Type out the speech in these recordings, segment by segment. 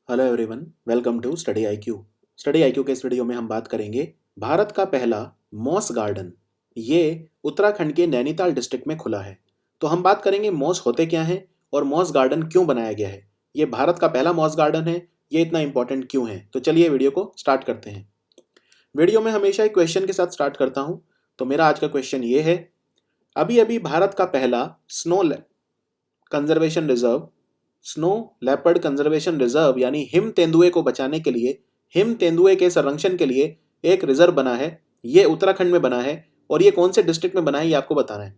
Hello everyone, welcome to study IQ. Study IQ के इस video में हम बात करेंगे भारत का पहला मॉस गार्डन। ये उत्तराखंड के नैनीताल डिस्ट्रिक्ट में खुला है। तो हम बात करेंगे मॉस होते क्या हैं और मॉस गार्डन क्यों बनाया गया है। ये भारत का पहला मॉस गार्डन है, ये इतना इंपॉर्टेंट क्यों है। तो चलिए वीडियो को स्टार्ट करते हैं। वीडियो में हमेशा एक क्वेश्चन के साथ स्टार्ट करता हूँ। तो मेरा आज का क्वेश्चन ये है, अभी अभी भारत का पहला conservation reserve snow leopard conservation reserve यानी हिम तेंदुए को बचाने के लिए, हिम तेंदुए के संरक्षण के लिए एक रिजर्व बना है। ये उत्तराखंड में बना है और ये कौन से डिस्ट्रिक्ट में बना है ये आपको बताना है।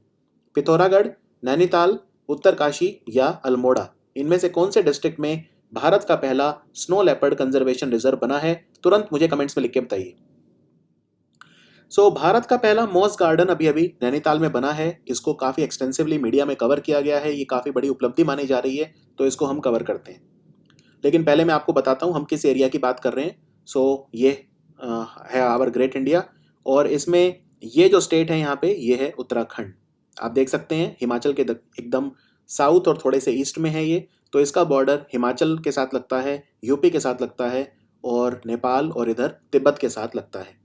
पिथौरागढ़, नैनीताल, उत्तरकाशी या अल्मोड़ा, इनमें से कौन से डिस्ट्रिक्ट में भारत का पहला स्नो लेपर्ड कंजर्वेशन रिजर्व बना है, तुरंत मुझे कमेंट्स में लिख के बताइए। भारत का पहला मॉस गार्डन अभी अभी नैनीताल में बना है। इसको काफ़ी एक्सटेंसिवली मीडिया में कवर किया गया है, ये काफ़ी बड़ी उपलब्धि मानी जा रही है, तो इसको हम कवर करते हैं। लेकिन पहले मैं आपको बताता हूँ हम किस एरिया की बात कर रहे हैं। ये है आवर ग्रेट इंडिया और इसमें ये जो स्टेट है यहाँ पे ये है उत्तराखंड। आप देख सकते हैं हिमाचल के एकदम साउथ और थोड़े से ईस्ट में है ये। तो इसका बॉर्डर हिमाचल के साथ लगता है, यूपी के साथ लगता है और नेपाल और इधर तिब्बत के साथ लगता है।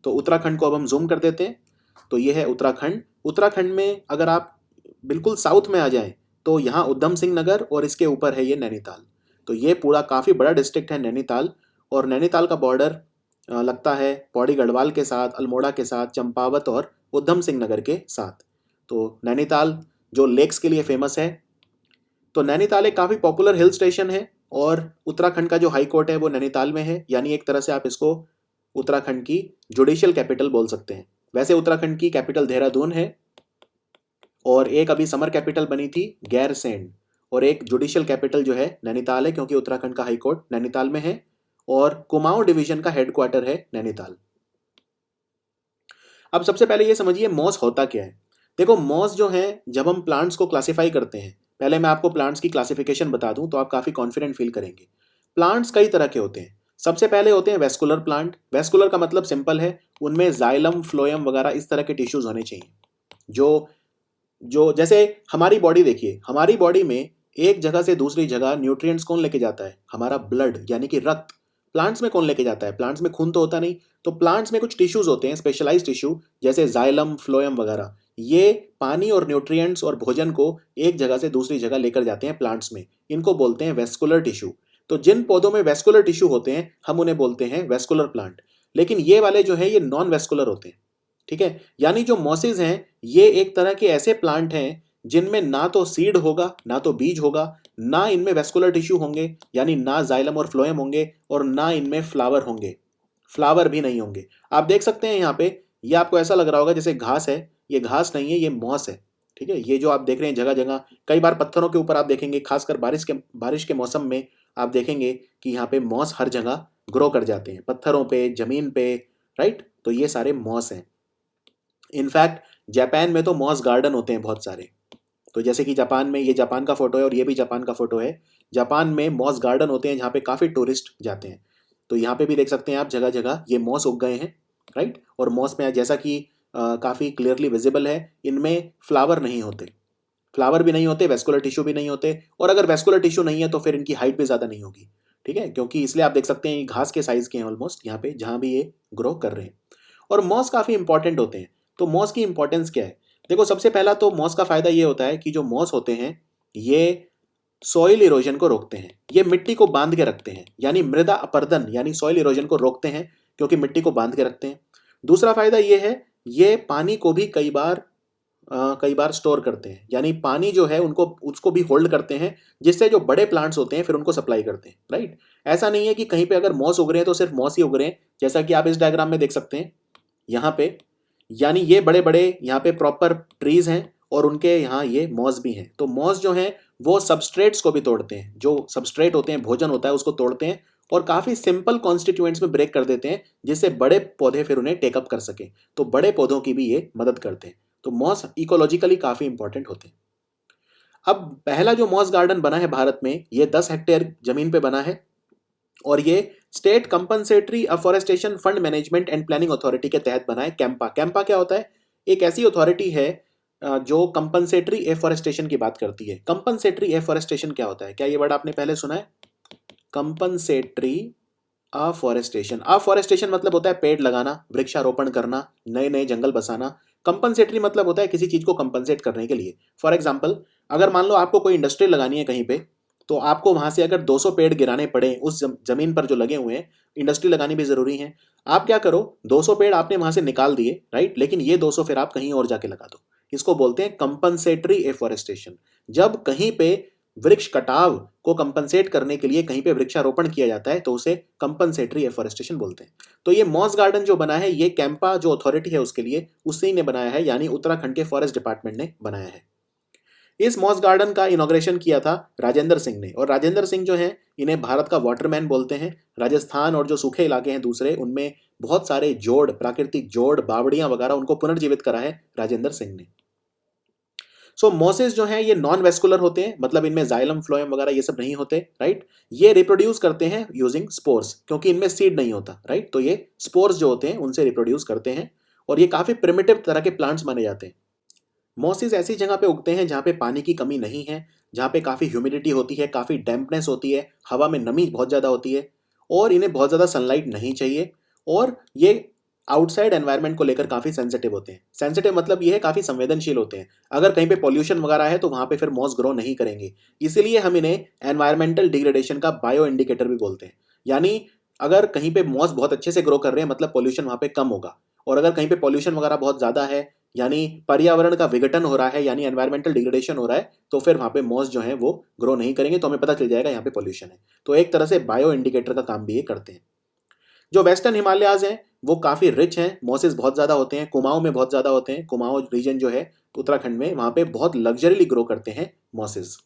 तो उत्तराखंड को अब हम जूम कर देते हैं। तो ये है उत्तराखंड। उत्तराखंड में अगर आप बिल्कुल साउथ में आ जाएं तो यहाँ उधम सिंह नगर और इसके ऊपर है ये नैनीताल। तो ये पूरा काफ़ी बड़ा डिस्ट्रिक्ट है नैनीताल। और नैनीताल का बॉर्डर लगता है पौड़ी गढ़वाल के साथ, अल्मोड़ा के साथ, चंपावत और उधम सिंह नगर के साथ। तो नैनीताल जो लेक्स के लिए फेमस है। तो नैनीताल एक काफ़ी पॉपुलर हिल स्टेशन है और उत्तराखंड का जो हाई कोर्ट है वो नैनीताल में है, यानी एक तरह से आप इसको उत्तराखंड की जुडिशियल कैपिटल बोल सकते हैं। वैसे उत्तराखंड की कैपिटल देहरादून है और एक अभी समर कैपिटल बनी थी गैरसैंण, और एक जुडिशियल कैपिटल जो है नैनीताल है क्योंकि उत्तराखंड का हाई कोर्ट नैनीताल में है और कुमाऊं डिवीजन का हेडक्वार्टर है नैनीताल। अब सबसे पहले ये समझिए मॉस होता क्या है। देखो मॉस जो है, जब हम प्लांट्स को क्लासिफाई करते हैं, पहले मैं आपको प्लांट्स की क्लासिफिकेशन बता दूं तो आप काफ़ी कॉन्फिडेंट फील करेंगे। प्लांट्स कई तरह के होते हैं। सबसे पहले होते हैं वेस्कुलर प्लांट। वेस्कुलर का मतलब सिंपल है, उनमें जाइलम, फ्लोएम वगैरह इस तरह के टिश्यूज होने चाहिए। जो जो जैसे हमारी बॉडी देखिए, हमारी बॉडी में एक जगह से दूसरी जगह न्यूट्रिएंट्स कौन लेके जाता है, हमारा ब्लड यानी कि रक्त। प्लांट्स में कौन लेके जाता है, प्लांट्स में खून तो होता नहीं। तो प्लांट्स में कुछ टिश्यूज होते हैं, स्पेशलाइज टिश्यू, जैसे जाइलम, फ्लोएम वगैरह। ये पानी और न्यूट्रिएंट्स और भोजन को एक जगह से दूसरी जगह लेकर जाते हैं प्लांट्स में। इनको बोलते हैं वेस्कुलर टिश्यू। तो जिन पौधों में वेस्कुलर टिश्यू होते हैं हम उन्हें बोलते हैं वेस्कुलर प्लांट। लेकिन ये वाले जो है ये नॉन वेस्कुलर होते हैं। ठीक है, यानी जो मॉसेज हैं ये एक तरह के ऐसे प्लांट हैं जिनमें ना तो सीड होगा ना तो बीज होगा, ना इनमें वेस्कुलर टिश्यू होंगे यानी ना जाइलम और फ्लोएम होंगे, और ना इनमें फ्लावर होंगे, फ्लावर भी नहीं होंगे। आप देख सकते हैं यहाँ पे, ये आपको ऐसा लग रहा होगा जैसे घास है, ये घास नहीं है, ये मॉस है। ठीक है, ये जो आप देख रहे हैं जगह जगह, कई बार पत्थरों के ऊपर आप देखेंगे, खासकर बारिश के मौसम में आप देखेंगे कि यहाँ पे मॉस हर जगह ग्रो कर जाते हैं, पत्थरों पे, जमीन पे। राइट, तो ये सारे मॉस हैं। इनफैक्ट जापान में तो मॉस गार्डन होते हैं बहुत सारे। तो जैसे कि जापान में, ये जापान का फोटो है और ये भी जापान का फोटो है। जापान में मॉस गार्डन होते हैं जहाँ पे काफ़ी टूरिस्ट जाते हैं। तो यहाँ पे भी देख सकते हैं आप जगह जगह ये मॉस उग गए हैं। राइट, और मॉस में जैसा कि काफ़ी क्लियरली विजिबल है, इनमें फ्लावर नहीं होते, फ्लावर भी नहीं होते, वेस्कुलर टिश्यू भी नहीं होते, और अगर वेस्कुलर टिश्यू नहीं है तो फिर इनकी हाइट भी ज़्यादा नहीं होगी। ठीक है, क्योंकि इसलिए आप देख सकते हैं ये घास के साइज़ के हैं ऑलमोस्ट यहाँ पे जहाँ भी ये ग्रो कर रहे हैं। और मॉस काफ़ी इंपॉर्टेंट होते हैं। तो मॉस की इंपॉर्टेंस क्या है, देखो सबसे पहला तो मॉस का फायदा ये होता है कि जो मॉस होते हैं ये सॉइल इरोजन को रोकते हैं, ये मिट्टी को बांध के रखते हैं, यानी मृदा अपरदन यानी सॉइल इरोजन को रोकते हैं क्योंकि मिट्टी को बांध के रखते हैं। दूसरा फायदा ये है, ये पानी को भी कई बार स्टोर करते हैं, यानी पानी जो है उनको उसको भी होल्ड करते हैं, जिससे जो बड़े प्लांट्स होते हैं फिर उनको सप्लाई करते हैं। राइट, ऐसा नहीं है कि कहीं पे अगर मॉस उग रहे हैं तो सिर्फ मॉस ही उग रहे हैं, जैसा कि आप इस डायग्राम में देख सकते हैं यहाँ पे, यानी ये बड़े बड़े यहाँ पे प्रॉपर ट्रीज हैं और उनके यहाँ ये मॉस भी हैं। तो मॉस जो हैं वो सबस्ट्रेट्स को भी तोड़ते हैं, जो सबस्ट्रेट होते हैं, भोजन होता है, उसको तोड़ते हैं और काफ़ी सिंपल कॉन्स्टिट्यूएंट्स में ब्रेक कर देते हैं, जिससे बड़े पौधे फिर उन्हें टेकअप कर सके। तो बड़े पौधों की भी ये मदद करते हैं। तो मॉस इकोलॉजिकली काफ़ी इंपॉर्टेंट होते हैं। अब पहला जो मॉस गार्डन बना है भारत में, ये 10 हेक्टेयर जमीन पे बना है और ये state compensatory afforestation fund management and planning authority के तहत बना है। कैंपा, कैंपा क्या होता है, एक ऐसी अथॉरिटी है जो कंपनसेटरी एफॉरेस्टेशन की बात करती है। कंपनसेटरी एफॉरेस्टेशन क्या होता है, क्या ये वर्ड आपने पहले सुना है? Compensatory afforestation. अफॉरेस्टेशन मतलब होता है पेड़ लगाना, वृक्षारोपण करना, नए नए जंगल बसाना। कंपनसेटरी मतलब होता है किसी चीज को कंपनसेट करने के लिए। फॉर एग्जाम्पल, अगर मान लो आपको कोई इंडस्ट्री लगानी है कहीं पे, तो आपको वहां से अगर 200 पेड़ गिराने पड़े उस जमीन पर जो लगे हुए हैं, इंडस्ट्री लगानी भी जरूरी है। आप क्या करो, 200 पेड़ आपने वहां से निकाल दिए, राइट, लेकिन ये 200 फिर आप कहीं और जाके लगा दो। इसको बोलते हैं कंपनसेटरी एफॉरेस्टेशन। जब कहीं पे वृक्ष कटाव को कंपनसेट करने के लिए कहीं पे वृक्षारोपण किया जाता है तो उसे कंपनसेटरी एफॉरेस्टेशन बोलते हैं। तो ये मॉस गार्डन जो बना है, ये कैंपा जो अथॉरिटी है उसके लिए, उसी ने बनाया है, यानी उत्तराखंड के फॉरेस्ट डिपार्टमेंट ने बनाया है। इस मॉस गार्डन का इनॉग्रेशन किया था राजेंद्र सिंह ने, और राजेंद्र सिंह जो है, इन्हें भारत का वाटरमैन बोलते हैं। राजस्थान और जो सूखे इलाके हैं दूसरे, उनमें बहुत सारे जोड़, प्राकृतिक जोड़, बावड़ियां वगैरह, उनको पुनर्जीवित करा है राजेंद्र सिंह ने। सो मॉसेस जो हैं ये नॉन वेस्कुलर होते हैं, मतलब इनमें जाइलम फ्लोएम वगैरह ये सब नहीं होते, राइट। ये रिप्रोड्यूस करते हैं यूजिंग स्पोर्स, क्योंकि इनमें सीड नहीं होता, राइट। तो ये स्पोर्स जो होते हैं उनसे रिप्रोड्यूस करते हैं, और ये काफी प्रिमिटिव तरह के प्लांट्स माने जाते हैं। मॉसेस ऐसी जगह पे उगते हैं जहाँ पे पानी की कमी नहीं है, जहाँ पे काफ़ी ह्यूमिडिटी होती है, काफ़ी डैम्पनेस होती है, हवा में नमी बहुत ज़्यादा होती है, और इन्हें बहुत ज़्यादा सनलाइट नहीं चाहिए, और ये आउटसाइड एनवायरनमेंट को लेकर काफ़ी सेंसिटिव होते हैं। सेंसिटिव मतलब ये है काफ़ी संवेदनशील होते हैं। अगर कहीं पे पॉल्यूशन वगैरह है तो वहाँ पे फिर मॉस ग्रो नहीं करेंगे। इसीलिए हम इन्हें एनवायरमेंटल डिग्रेडेशन का बायो इंडिकेटर भी बोलते हैं। यानी अगर कहीं पे मॉस बहुत अच्छे से ग्रो कर रहे हैं, मतलब पॉल्यूशन वहाँ पे कम होगा, और अगर कहीं पे पॉल्यूशन वगैरह बहुत ज़्यादा है, यानी पर्यावरण का विघटन हो रहा है, यानी एनवायरमेंटल डिग्रेडेशन हो रहा है, तो फिर वहाँ पे मॉस जो है वो ग्रो नहीं करेंगे, तो हमें पता चल जाएगा यहाँ पे पॉल्यूशन है। तो एक तरह से बायो इंडिकेटर का काम भी ये करते हैं। जो वेस्टर्न हिमालयाज हैं वो काफ़ी रिच हैं, मॉसेस बहुत ज़्यादा होते हैं, कुमाऊं में बहुत ज़्यादा होते हैं। कुमाऊं रीजन जो है उत्तराखंड में, वहाँ पे बहुत लग्जरीली ग्रो करते हैं मॉसेस।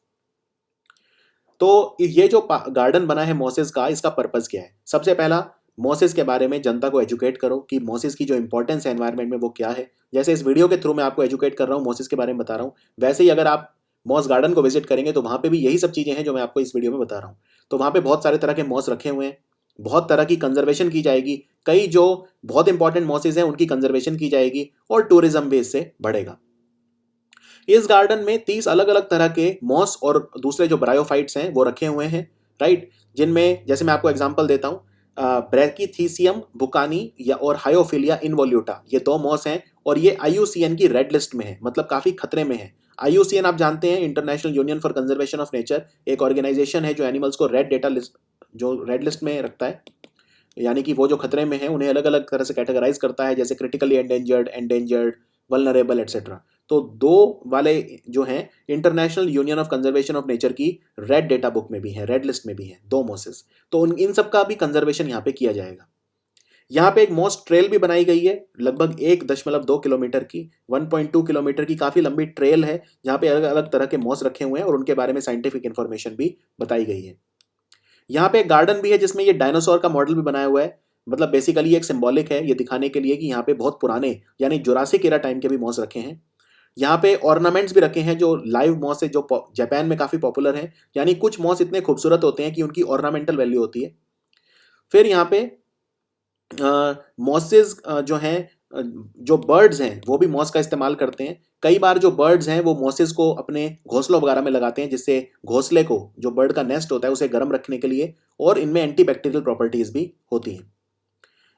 तो ये जो गार्डन बना है मॉसेस का, इसका पर्पज़ क्या है? सबसे पहला, मॉसेस के बारे में जनता को एजुकेट करो कि मॉसेस की जो इंपॉर्टेंस है एनवायरनमेंट में वो क्या है। जैसे इस वीडियो के थ्रू मैं आपको एजुकेट कर रहा हूँ, मॉसेस के बारे में बता रहा हूँ, वैसे ही अगर आप मॉस गार्डन को विजिट करेंगे तो वहाँ पे भी यही सब चीज़ें हैं जो मैं आपको इस वीडियो में बता रहा हूँ। तो वहाँ पे बहुत सारे तरह के मॉस रखे हुए हैं, बहुत तरह की कंजर्वेशन की जाएगी। कई जो बहुत इंपॉर्टेंट मॉसेस हैं उनकी कंजर्वेशन की जाएगी, और टूरिज्म भी इससे बढ़ेगा। इस गार्डन में 30 अलग अलग तरह के मॉस और दूसरे जो ब्रायोफाइट्स हैं वो रखे हुए हैं, राइट। जिनमें जैसे मैं आपको एग्जांपल देता हूँ, ब्रैकिथीसियम बुकानी या और हायोफिलिया इनवोल्यूटा, ये दो मॉस हैं, और ये IUCN की रेड लिस्ट में है, मतलब काफ़ी खतरे में है। IUCN आप जानते हैं, international union for conservation of nature, एक ऑर्गेनाइजेशन है जो एनिमल्स को रेड डेटा लिस्ट, जो रेड लिस्ट में रखता है। यानी कि वो जो खतरे में है उन्हें अलग अलग तरह से कैटेगराइज करता है, जैसे critically endangered, endangered, vulnerable, etcetera. तो दो वाले जो हैं international union of conservation of nature की रेड डेटा बुक में भी हैं, रेड लिस्ट में भी हैं दो मॉसेस। तो इन सब का भी कंजर्वेशन यहाँ पे किया जाएगा। यहाँ पे एक मॉस ट्रेल भी बनाई गई है, लगभग 1.2 किलोमीटर की, 1.2 किलोमीटर की काफ़ी लंबी ट्रेल है, जहाँ पे अलग अलग तरह के मॉस रखे हुए हैं और उनके बारे में साइंटिफिक इन्फॉर्मेशन भी बताई गई है। यहाँ पे एक गार्डन भी है जिसमें ये डायनासोर का मॉडल भी बनाया हुआ है। मतलब बेसिकली एक सिंबॉलिक है, ये दिखाने के लिए कि यहाँ पे बहुत पुराने यानी जुरासिक एरा टाइम के भी मॉस रखे हैं। यहाँ पे ऑर्नामेंट्स भी रखे हैं जो लाइव मॉस है, जो जापान में काफ़ी पॉपुलर है। यानी कुछ मॉस इतने खूबसूरत होते हैं कि उनकी ऑर्नामेंटल वैल्यू होती है। फिर यहाँ पे मॉसेस जो हैं, जो बर्ड्स हैं वो भी मॉस का इस्तेमाल करते हैं। कई बार जो बर्ड्स हैं वो मॉसेस को अपने घोंसलों वगैरह में लगाते हैं, जिससे घोंसले को, जो बर्ड का नेस्ट होता है, उसे गर्म रखने के लिए, और इनमें एंटीबैक्टीरियल प्रॉपर्टीज भी होती हैं।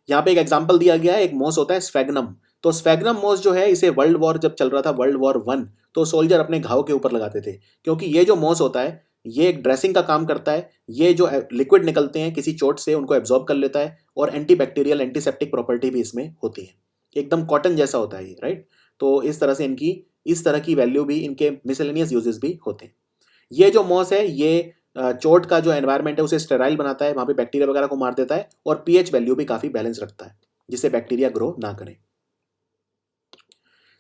यहाँ पे एक एग्जाम्पल दिया गया है, एक मॉस होता है स्फेगनम। तो स्फेगनम मॉस जो है, इसे वर्ल्ड वॉर जब चल रहा था, वर्ल्ड वॉर 1, तो सोल्जर अपने घाव के ऊपर लगाते थे, क्योंकि ये जो मॉस होता है ये एक ड्रेसिंग का काम करता है। ये जो लिक्विड निकलते हैं किसी चोट से उनको एब्जॉर्ब कर लेता है, और एंटीबैक्टीरियल, एंटीसेप्टिक प्रॉपर्टी भी इसमें होती है। एकदम कॉटन जैसा होता है ये, राइट। तो इस तरह से इनकी, इस तरह की वैल्यू भी, इनके मिसलेनियस यूजेस भी होते हैं। ये जो मॉस है ये चोट का जो एनवायरनमेंट है उसे स्टेराइल बनाता है, वहाँ पे बैक्टीरिया वगैरह को मार देता है, और पीएच वैल्यू भी काफ़ी बैलेंस रखता है, जिससे बैक्टीरिया ग्रो ना करें।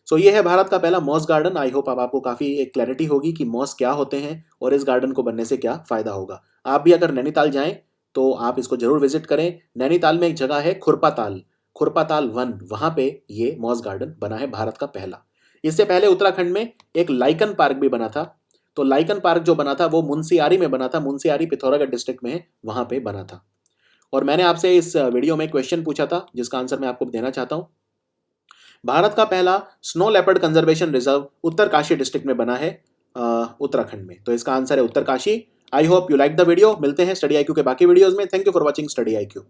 सो ये है भारत का पहला मॉस गार्डन। आई होप अब आपको काफ़ी एक क्लैरिटी होगी कि मॉस क्या होते हैं और इस गार्डन को बनने से क्या फ़ायदा होगा। आप भी अगर नैनीताल जाएं तो आप इसको जरूर विजिट करें। नैनीताल में एक जगह है खुरपाताल, खुरपाताल 1, वहाँ पे ये मॉस गार्डन बना है, भारत का पहला। इससे पहले उत्तराखंड में एक लाइकन पार्क भी बना था। तो लाइकन पार्क जो बना था वो मुंशियारी में बना था, मुंशियारी पिथौरागढ़ डिस्ट्रिक्ट में है, वहाँ पे बना था। और मैंने आपसे इस वीडियो में क्वेश्चन पूछा था जिसका आंसर मैं आपको देना चाहता हूँ। भारत का पहला snow leopard conservation reserve Uttarkashi district में बना है उत्तराखंड में। तो इसका आंसर है Uttarkashi. I hope you like the video. मिलते हैं स्टडी IQ के बाकी वीडियोस में। Thank you for watching study IQ।